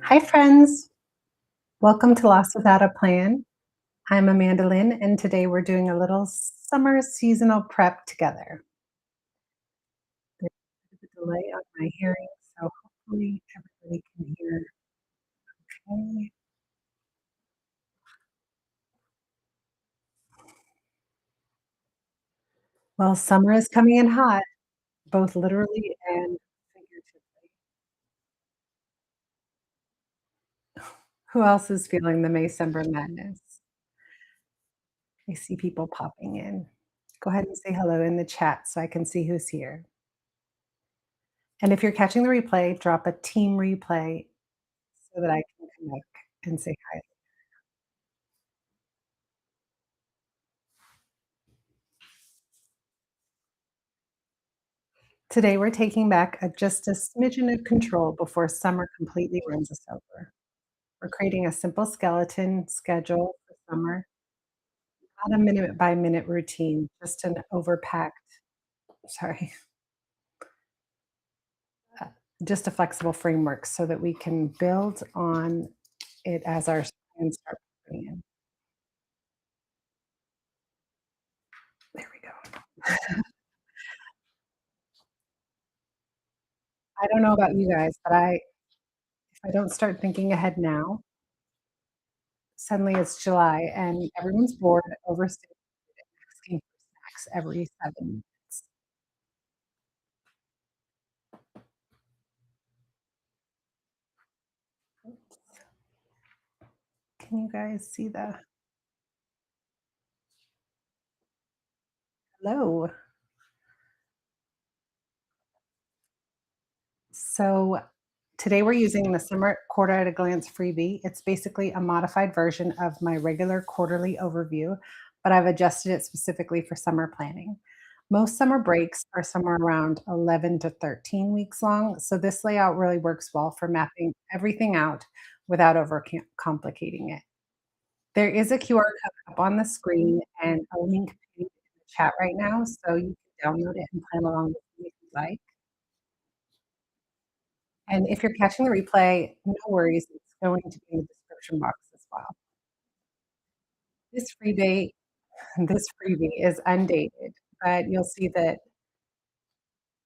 Hi, friends. Welcome to Lost Without a Plan. I'm Amanda Lynn, and today we're doing a little summer seasonal prep together. There's a delay on my hearing, so hopefully everybody can hear okay. Well, summer is coming in hot, both literally and figuratively. Who else is feeling the Maysember madness? I see people popping in. Go ahead and say hello in the chat so I can see who's here. And if you're catching the replay, drop a team replay so that I can connect and say hi. Today, we're taking back just a smidgen of control before summer completely runs us over. We're creating a simple skeleton schedule for summer, not a minute by minute routine, just an overpacked, sorry, uh, just a flexible framework so that we can build on it as our plans start putting in. There we go. I don't know about you guys, but if I don't start thinking ahead now, suddenly it's July and everyone's bored, overstimulated, asking for snacks every 7 minutes. Can you guys see the hello? So today we're using the Summer Quarter at a Glance freebie. It's basically a modified version of my regular quarterly overview, but I've adjusted it specifically for summer planning. Most summer breaks are somewhere around 11 to 13 weeks long, so this layout really works well for mapping everything out without over complicating it. There is a QR code up on the screen and a link pinned in the chat right now, so you can download it and plan along with me if you'd like. And if you're catching the replay, no worries, it's going to be in the description box as well. This freebie this freebie is undated, but you'll see that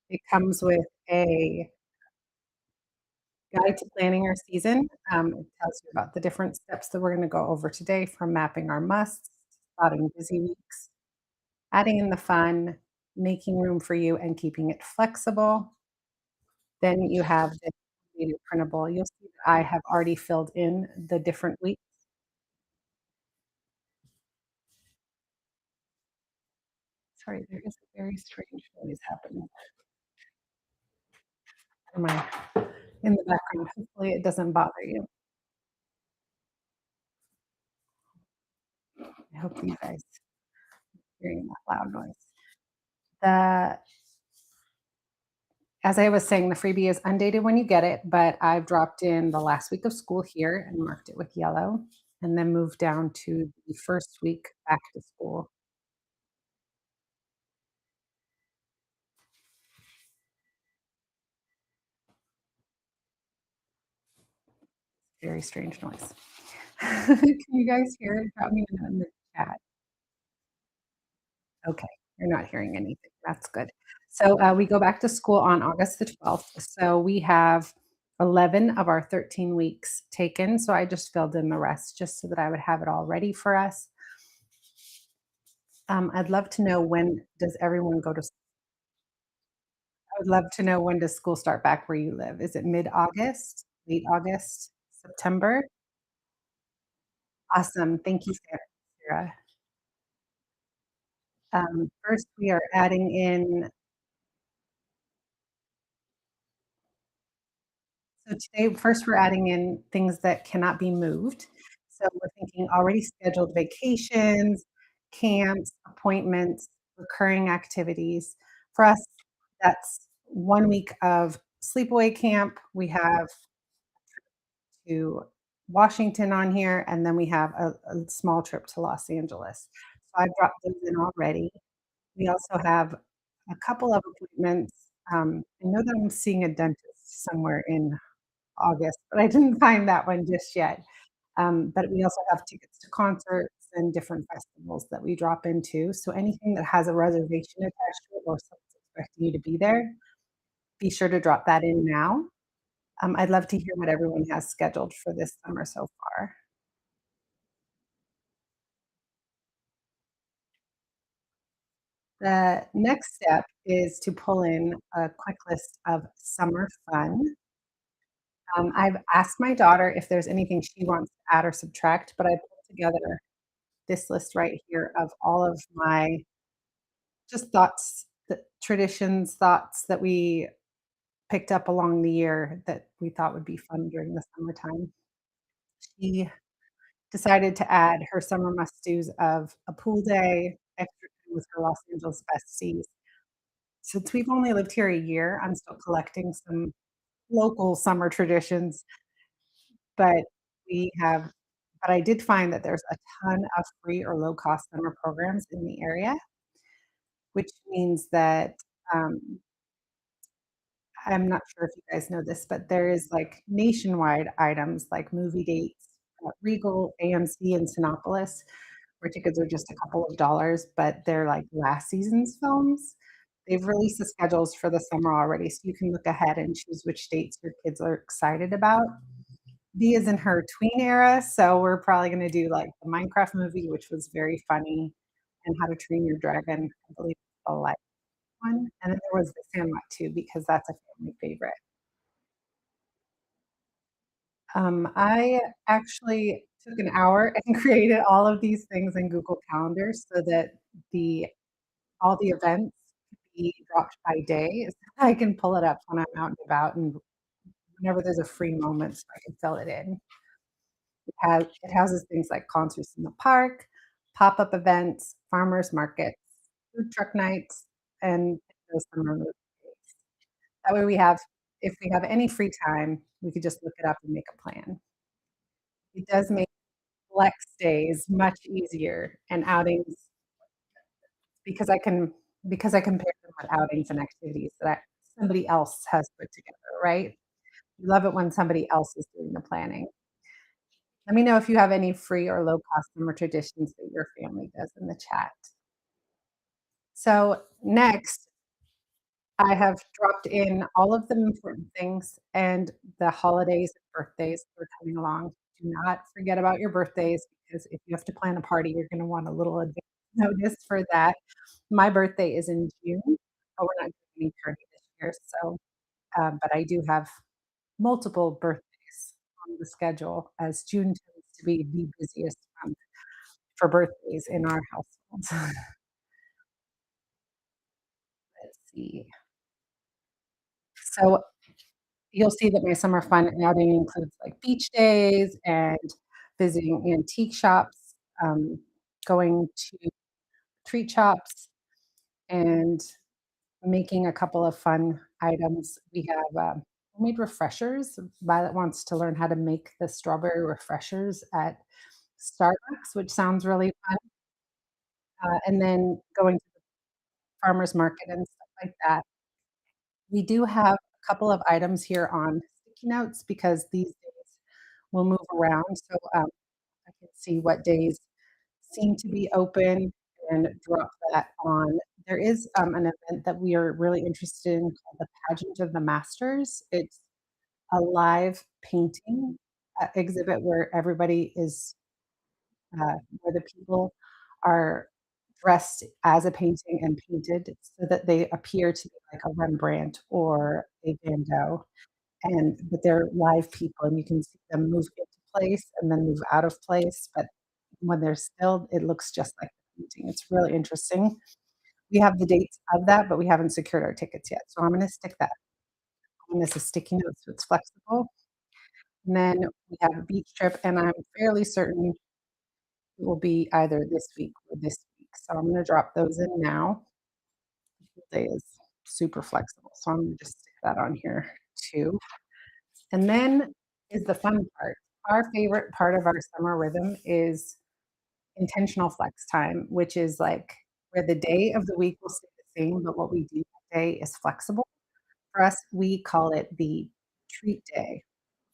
it comes with a guide to planning our season. It tells you about the different steps that we're gonna go over today, from mapping our musts, spotting busy weeks, adding in the fun, making room for you, and keeping it flexible. Then you have the native printable. You'll see that I have already filled in the different weeks. Sorry, there is a very strange noise happening in my in the background. Hopefully, it doesn't bother you. I hope you guys hearing that loud noise. The As I was saying, the freebie is undated when you get it, but I've dropped in the last week of school here and marked it with yellow, and then moved down to the first week back to school. Very strange noise. Can you guys hear it? Drop me a note in the chat. Okay, you're not hearing anything. That's good. So we go back to school on August the 12th. So we have 11 of our 13 weeks taken. So I just filled in the rest just so that I would have it all ready for us. I'd love to know, when does everyone go to I would love to know, when does school start back where you live? Is it mid-August, late August, September? Awesome. Thank you, Sarah. First, we are adding in So today, first, we're adding in things that cannot be moved. So we're thinking already scheduled vacations, camps, appointments, recurring activities. For us, that's 1 week of sleepaway camp. We have to Washington on here, and then we have a small trip to Los Angeles. So I've dropped those in already. We also have a couple of appointments. I know that I'm seeing a dentist somewhere in August, but I didn't find that one just yet. But we also have tickets to concerts and different festivals that we drop into. So anything that has a reservation attached to it or someone's expecting you to be there, be sure to drop that in now. I'd love to hear what everyone has scheduled for this summer so far. The next step is to pull in a quick list of summer fun. I've asked my daughter if there's anything she wants to add or subtract, but I put together this list right here of all of my just thoughts, the traditions, thoughts that we picked up along the year that we thought would be fun during the summertime. She decided to add her summer must-dos of a pool day, extra time with her Los Angeles besties. Since we've only lived here a year, I'm still collecting some local summer traditions, but we have but I did find that there's a ton of free or low-cost summer programs in the area, which means that, um, I'm not sure if you guys know this, but there is, like, nationwide items like movie dates at Regal, AMC, and Cinépolis, where tickets are just a couple of dollars, but they're, like, last season's films. They've released the schedules for the summer already, so you can look ahead and choose which dates your kids are excited about. V is in her tween era, so we're probably gonna do, like, the Minecraft movie, which was very funny, and How to Train Your Dragon, I believe the light one, and then there was The Sandlot too, because that's a family favorite. I actually took an hour and created all of these things in Google Calendar so that the all the events could be dropped by day, so I can pull it up when I'm out and about and whenever there's a free moment so I can fill it in. It houses things like concerts in the park, pop-up events, farmers markets, food truck nights, and those summer movie days. That way we have if we have any free time, we could just look it up and make a plan. It does make flex days much easier and outings because I can pair them with outings and activities that somebody else has put together, right? You love it when somebody else is doing the planning. Let me know if you have any free or low cost summer traditions that your family does in the chat. So next, I have dropped in all of the important things and the holidays and birthdays that are coming along. Do not forget about your birthdays because if you have to plan a party, you're gonna want a little advance notice for that. My birthday is in June, but we're not doing any party this year, so, but I do have multiple birthdays on the schedule as June tends to be the busiest month for birthdays in our household. Let's see. So you'll see that my summer fun outing includes like beach days and visiting antique shops, going to treat shops, and making a couple of fun items. We have homemade refreshers. Violet wants to learn how to make the strawberry refreshers at Starbucks, which sounds really fun. And then going to the farmer's market and stuff like that. We do have a couple of items here on sticky notes because these days will move around. So I can see what days seem to be open and drop that on. There is an event that we are really interested in called the Pageant of the Masters. It's a live painting exhibit where everybody is where the people are dressed as a painting and painted so that they appear to be like a Rembrandt or a Van Gogh, and but they're live people, and you can see them move into place and then move out of place, but when they're still, it looks just like the painting. It's really interesting. We have the dates of that, but we haven't secured our tickets yet, so I'm gonna stick that on as a sticky note so it's flexible, and then we have a beach trip, and I'm fairly certain it will be either this week or this week. So I'm gonna drop those in now. Day is super flexible, so I'm gonna just stick that on here too. And then is the fun part. Our favorite part of our summer rhythm is intentional flex time, which is like where the day of the week will stay the same, but what we do that day is flexible. For us, we call it the treat day.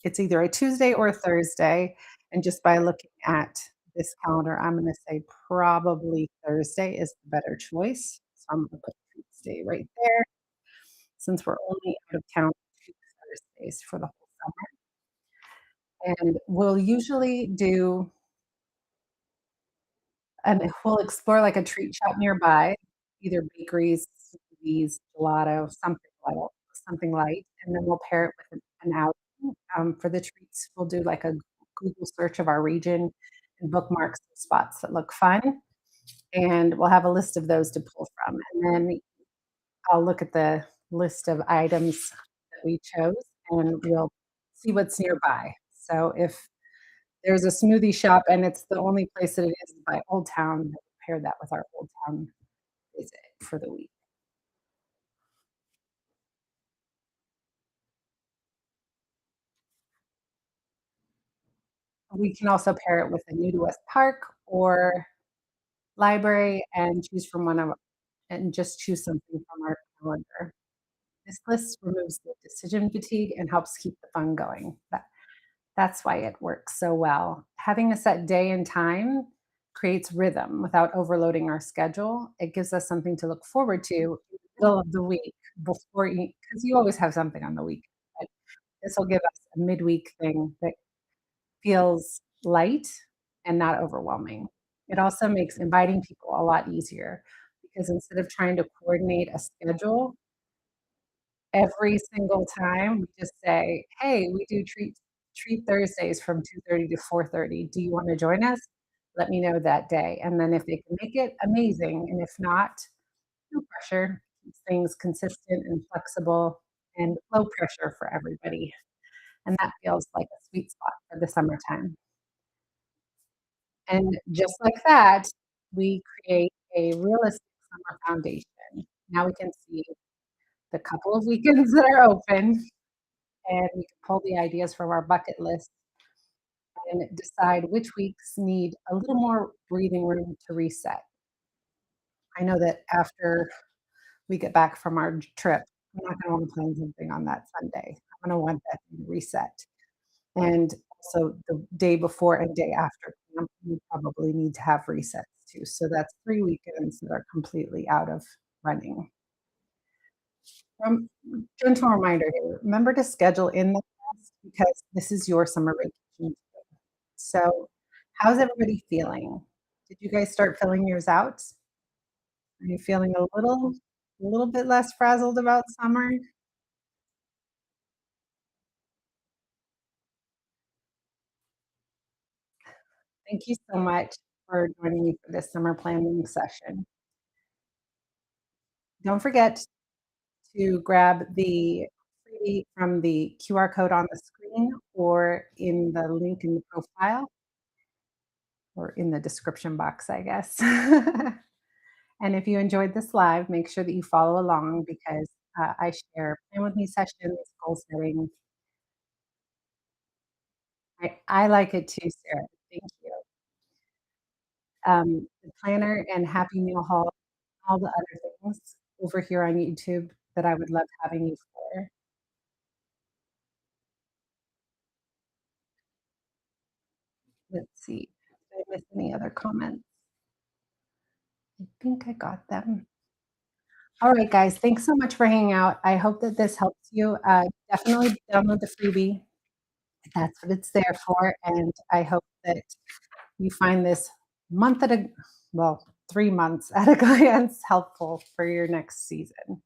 It's either a Tuesday or a Thursday, and just by looking at this calendar, I'm gonna say probably Thursday is the better choice. So I'm gonna put Tuesday right there since we're only out of town 2 Thursdays for the whole summer. And we'll usually do and we'll explore, like, a treat shop nearby, either bakeries, smoothies, gelato, something light, and then we'll pair it with an outing. For the treats, we'll do, like, a Google search of our region and bookmark some spots that look fun, and we'll have a list of those to pull from, and then I'll look at the list of items that we chose, and we'll see what's nearby. So if there's a smoothie shop and it's the only place that it is by Old Town, we'll pair that with our Old Town visit for the week. We can also pair it with a new to us park or library and choose from one of and just choose something from our calendar. This list removes the decision fatigue and helps keep the fun going. That's why it works so well. Having a set day and time creates rhythm without overloading our schedule. It gives us something to look forward to in the middle of the week before you, because you always have something on the week. But this will give us a midweek thing that feels light and not overwhelming. It also makes inviting people a lot easier because instead of trying to coordinate a schedule every single time, we just say, "Hey, we do treat Thursdays from 2:30 to 4:30. Do you wanna join us? Let me know that day." And then if they can make it, amazing, and if not, no pressure. Keeps things consistent and flexible and low pressure for everybody, and that feels like a sweet spot for the summertime. And just like that, we create a realistic summer foundation. Now we can see the couple of weekends that are open, and we can pull the ideas from our bucket list and decide which weeks need a little more breathing room to reset. I know that after we get back from our trip, I'm not gonna wanna plan something on that Sunday. I'm gonna want that thing to reset. And also the day before and day after camp, we probably need to have resets too. So that's 3 weekends that are completely out of running. Gentle reminder here, remember to schedule in the class because this is your summer vacation. So, how's everybody feeling? Did you guys start filling yours out? Are you feeling a little bit less frazzled about summer? Thank you so much for joining me for this summer planning session. Don't forget to grab the freebie from the QR code on the screen or in the link in the profile or in the description box, I guess. And if you enjoyed this live, make sure that you follow along because I share plan with me sessions, goal setting. I like it too, Sarah. Thank you. The planner and Happy Meal Haul, all the other things over here on YouTube that I would love having you for. Let's see. Did I miss any other comments? I think I got them. All right, guys. Thanks so much for hanging out. I hope that this helps you. Definitely download the freebie. That's what it's there for. And I hope that you find this month at a well, 3 months at a glance helpful for your next season.